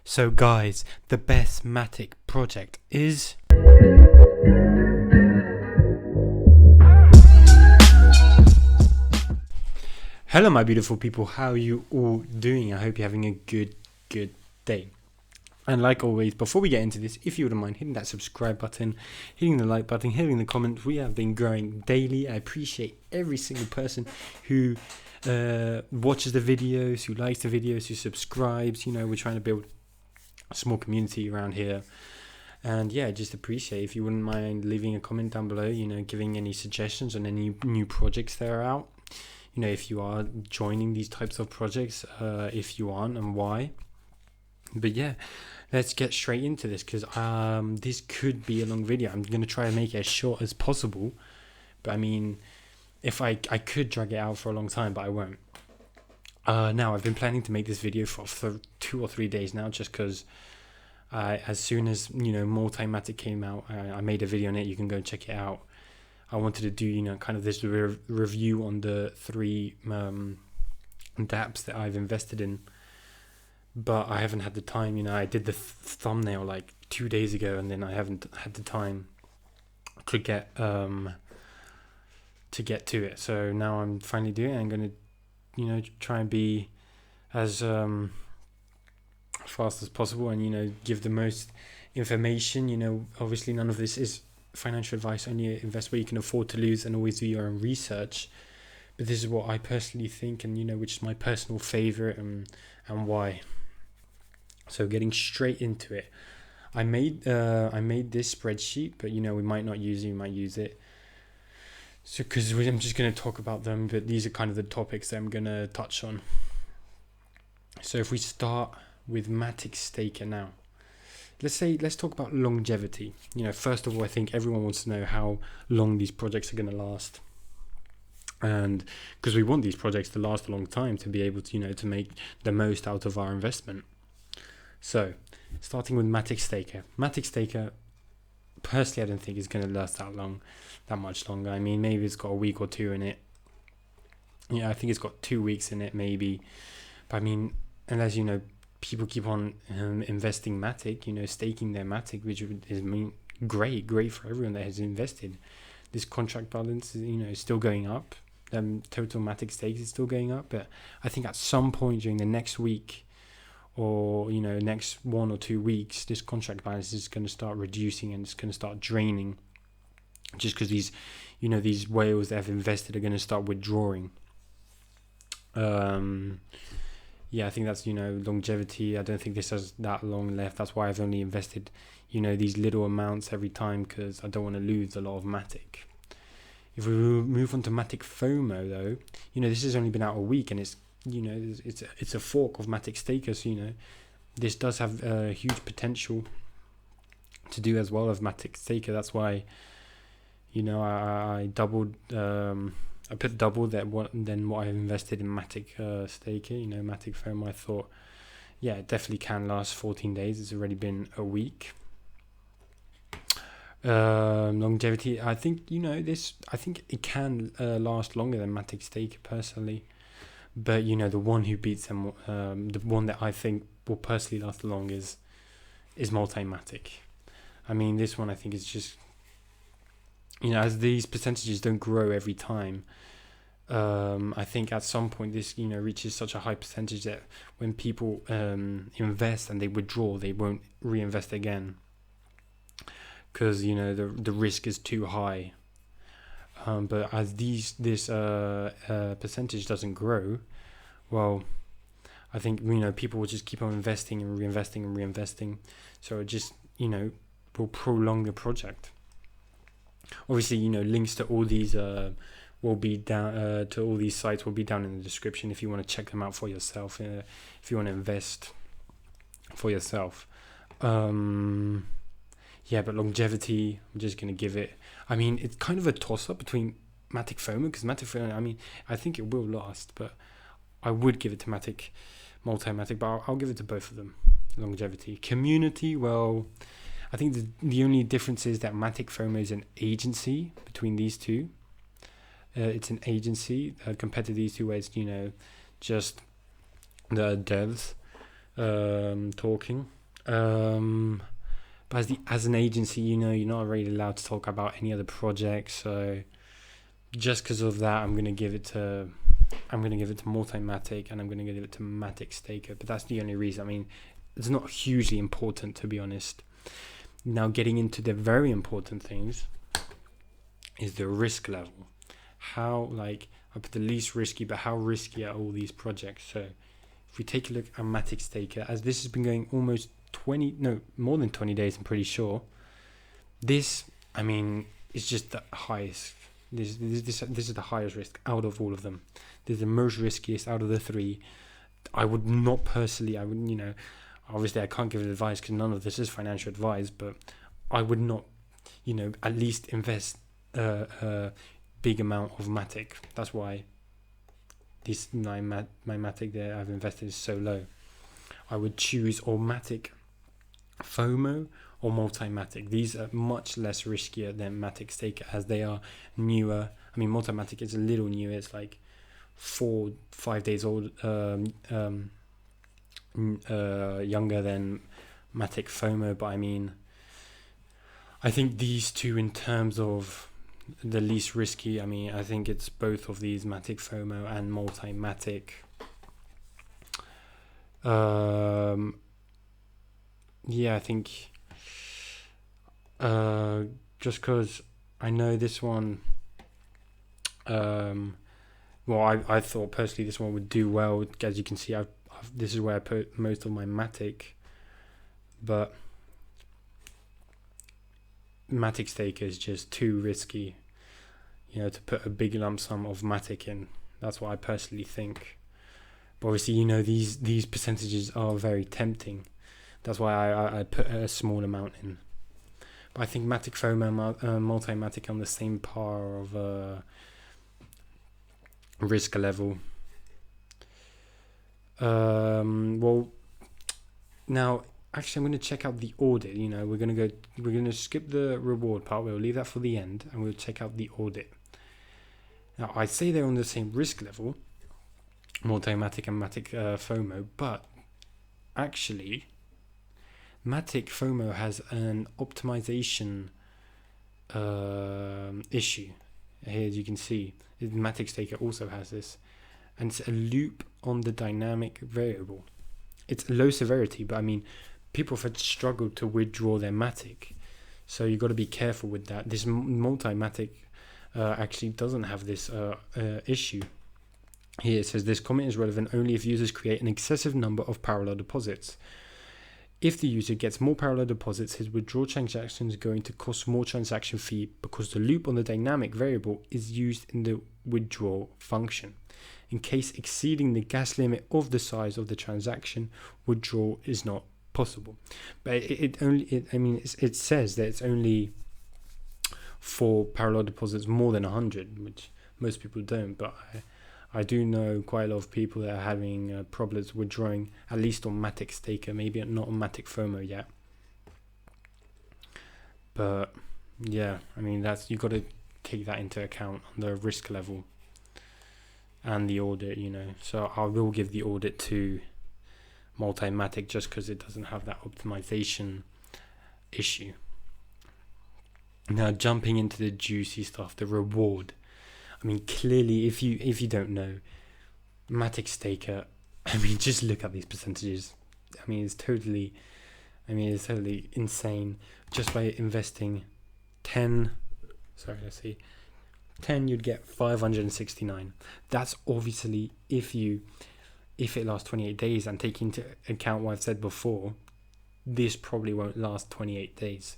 So guys, the best Matic project is... Hello my beautiful people, how are you all doing? I hope you're having a good day. And like always, before we get into this, if you wouldn't mind hitting that subscribe button, hitting the like button, hitting the comment, we have been growing daily. I appreciate every single person who watches the videos, who likes the videos, who subscribes. You know, we're trying to build a small community around here. And yeah, just appreciate if you wouldn't mind leaving a comment down below, you know, giving any suggestions on any new projects that are out. You know, if you are joining these types of projects, if you aren't, and why. But yeah, let's get straight into this, because this could be a long video. I'm going to try and make it as short as possible. But I mean, if I could drag it out for a long time, but I won't. Now, I've been planning to make this video for 2 or 3 days now, just because as soon as, you know, MultiMatic came out, I made a video on it. You can go and check it out. I wanted to do, you know, kind of this review on the 3 dApps that I've invested in. But I haven't had the time, you know. I did the thumbnail like 2 days ago, and then I haven't had the time to get to it. So now I'm finally doing it. I'm going to, you know, try and be as fast as possible, and, you know, give the most information. You know, obviously none of this is financial advice. Only invest where you can afford to lose, and always do your own research. But this is what I personally think, and, you know, which is my personal favorite, and why. So getting straight into it, I made this spreadsheet, but, you know, we might not use it, we might use it. So because I'm just going to talk about them, but these are kind of the topics that I'm going to touch on. So if we start with Matic Staker now, let's talk about longevity. You know, first of all, I think everyone wants to know how long these projects are going to last. And because we want these projects to last a long time to be able to, you know, to make the most out of our investment. So, starting with Matic Staker. Matic Staker, personally, I don't think it's going to last that much longer. I mean, maybe it's got a week or two in it. Yeah, I think it's got 2 weeks in it, maybe. But I mean, unless, you know, people keep on investing Matic, you know, staking their Matic, which is great for everyone that has invested. This contract balance, you know, is still going up. Total Matic stakes is still going up, but I think at some point during the next week, or, you know, next 1 or 2 weeks, this contract balance is going to start reducing, and it's going to start draining, just because these, you know, these whales that have invested are going to start withdrawing. Yeah, I think that's, you know, longevity. I don't think this has that long left. That's why I've only invested, you know, these little amounts every time, because I don't want to lose a lot of Matic. If we move on to MaticFomo, though, you know, this has only been out a week, and it's, you know, it's a fork of Matic Staker. So, you know, this does have huge potential to do as well as Matic Staker. That's why, you know, I doubled, I put double than what I've invested in Matic Staker. You know, MaticFomo, I thought, yeah, it definitely can last 14 days. It's already been a week. Longevity, I think, you know, I think it can last longer than Matic Staker personally. But, you know, the one who beats them, the one that I think will personally last the longest is MultiMatic. I mean, this one I think is just, you know, as these percentages don't grow every time, I think at some point this, you know, reaches such a high percentage that when people invest and they withdraw, they won't reinvest again, because, you know, the risk is too high. But as this percentage doesn't grow, well, I think, you know, people will just keep on investing and reinvesting. So it just, you know, will prolong the project. Obviously, you know, links to all these will be down to all these sites will be down in the description if you want to check them out for yourself. If you want to invest for yourself. Yeah, but longevity, I'm just going to give it... I mean, it's kind of a toss-up between MaticFomo, because MaticFomo, I mean, I think it will last, but I would give it to MultiMatic, but I'll give it to both of them. Longevity. Community, well, I think the only difference is that MaticFomo is an agency between these two. It's an agency compared to these two, where it's, you know, just the devs. talking. But as an agency, you're not really allowed to talk about any other projects. So just because of that, I'm gonna give it to MultiMatic, and I'm gonna give it to Matic Staker. But that's the only reason. I mean, it's not hugely important, to be honest. Now, getting into the very important things is the risk level. How, like, I put the least risky, but how risky are all these projects? So if we take a look at Matic Staker, as this has been going almost more than 20 days, I'm pretty sure. This, I mean, is just the highest. This is the highest risk out of all of them. This is the most riskiest out of the three. I would not personally, obviously I can't give advice because none of this is financial advice, but I would not, at least invest a big amount of Matic. That's why my Matic that I've invested is so low. I would choose or MaticFomo or MultiMatic. These are much less riskier than Matic Staker as they are newer. I mean, MultiMatic is a little newer. It's like 4-5 days old, younger than MaticFomo. But I mean, I think these two, in terms of the least risky, I mean, I think it's both of these, MaticFomo and MultiMatic. I think just because I know this one, I thought personally this one would do well. As you can see, this is where I put most of my Matic, but Matic Staker is just too risky, to put a big lump sum of Matic in. That's what I personally think. But obviously, these percentages are very tempting. That's why I put a small amount in. But I think MaticFomo and MultiMatic on the same par of risk level. Now actually I'm going to check out the audit. We're going to skip the reward part. We'll leave that for the end, and we'll check out the audit. Now I say they're on the same risk level, MultiMatic and MaticFomo, but actually MaticFomo has an optimization issue. Here, as you can see, Matic Staker also has this, and it's a loop on the dynamic variable. It's low severity, but I mean, people have struggled to withdraw their Matic, so you've got to be careful with that. This MultiMatic actually doesn't have this issue. Here it says this comment is relevant only if users create an excessive number of parallel deposits. If the user gets more parallel deposits, his withdrawal transaction is going to cost more transaction fee because the loop on the dynamic variable is used in the withdrawal function. In case exceeding the gas limit of the size of the transaction, withdrawal is not possible. But it says that it's only for parallel deposits more than 100, which most people don't. But I do know quite a lot of people that are having problems withdrawing, at least on Matic Staker, maybe not on MaticFomo yet. But yeah, I mean, you've got to take that into account on the risk level and the audit, So I will give the audit to MultiMatic just because it doesn't have that optimization issue. Now jumping into the juicy stuff, the reward. I mean, clearly, if you don't know, Matic Staker, I mean, just look at these percentages. I mean, it's totally insane. Just by investing 10, you'd get 569. That's obviously if it lasts 28 days, and take into account what I've said before, this probably won't last 28 days.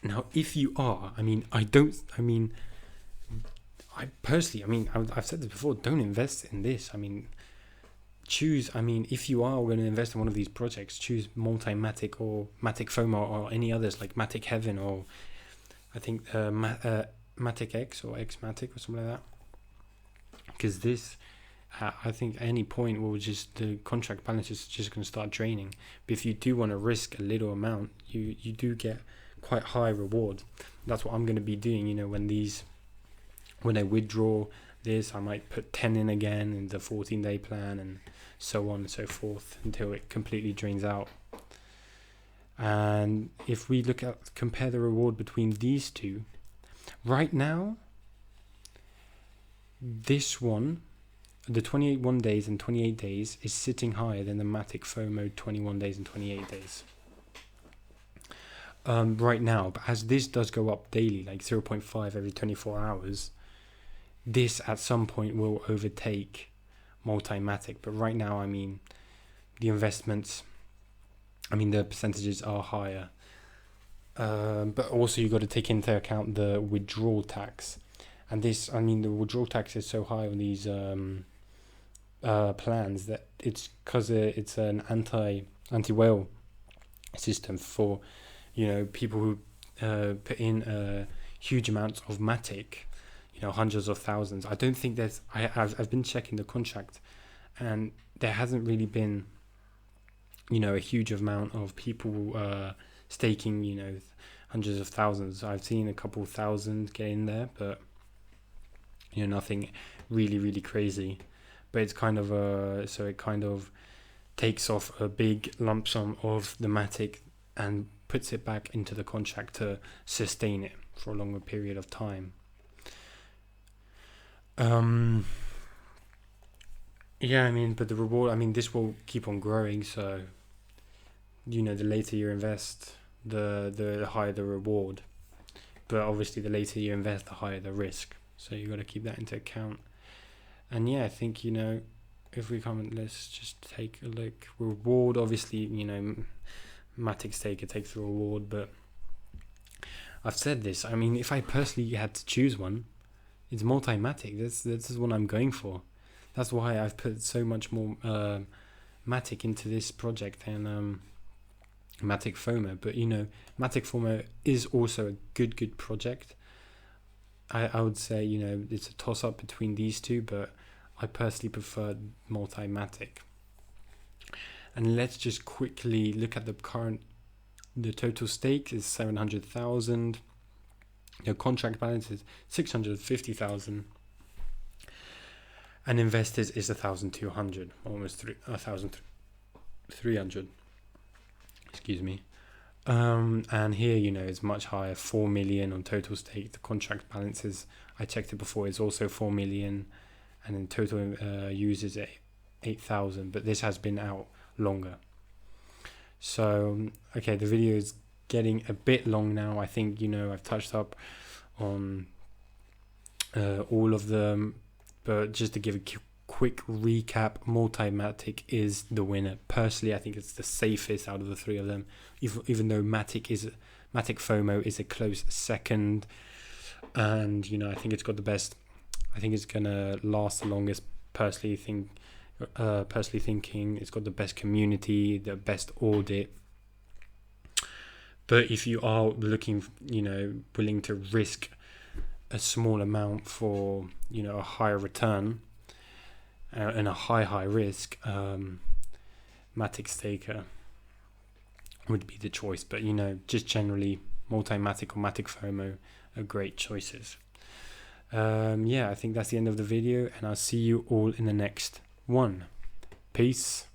Now, if you are, I've said this before, don't invest in this. If you are going to invest in one of these projects, choose MultiMatic or MaticFomo or any others like Matic Heaven, or I think Matic X or Xmatic or something like that. Because this, I think at any point the contract balance is just going to start draining. But if you do want to risk a little amount, you do get quite high reward. That's what I'm going to be doing, when I withdraw this, I might put 10 in again in the 14-day plan, and so on and so forth until it completely drains out. And if we compare the reward between these two, right now, this one, the 21 days and 28 days, is sitting higher than the MaticFomo 21 days and 28 days. Right now, but as this does go up daily, like 0.5 every 24 hours, this at some point will overtake MultiMatic. But right now, I mean, the investments, I mean, the percentages are higher. But also you got to take into account the withdrawal tax. And this, I mean, the withdrawal tax is so high on these plans that it's because it's an anti-whale system for, you know, people who put in huge amounts of Matic, you know, hundreds of thousands. I don't think there's, I've been checking the contract, and there hasn't really been, you know, a huge amount of people staking, you know, hundreds of thousands. I've seen a couple thousand get in there, but, you know, nothing really, really crazy. But it's kind of so it kind of takes off a big lump sum of the Matic and puts it back into the contract to sustain it for a longer period of time. Yeah, I mean, but the reward, I mean, this will keep on growing, so, you know, the later you invest, the higher the reward. But obviously the later you invest, the higher the risk. So you got to keep that into account. And yeah, I think, you know, if we come, let's just take a look. Reward, obviously, you know, Matic Staker takes the reward, but I've said this. I mean, if I personally had to choose one, it's MultiMatic. This is what I'm going for. That's why I've put so much more Matic into this project than MaticFomo. But, you know, MaticFomo is also a good project. I would say, you know, it's a toss-up between these two, but I personally prefer MultiMatic. And let's just quickly look at the total stake is 700,000. The contract balance is 650,000. And investors is 1,200, almost 1,300. Excuse me. And here, you know, it's much higher, 4 million on total stake. The contract balances, I checked it before, is also 4 million, and in total users 8,000. But this has been out longer. So, okay, the video is getting a bit long now. I think, you know, I've touched up on all of them, but just to give a quick recap, MultiMatic is the winner. Personally, I think it's the safest out of the three of them, even though MaticFomo is a close second. And, you know, I think it's got the best, I think it's gonna last the longest. Personally thinking it's got the best community, the best audit. But if you are looking, you know, willing to risk a small amount for, you know, a higher return and a high risk, Matic Staker would be the choice. But, you know, just generally MultiMatic or MaticFomo are great choices. Yeah, I think that's the end of the video, and I'll see you all in the next one. Peace.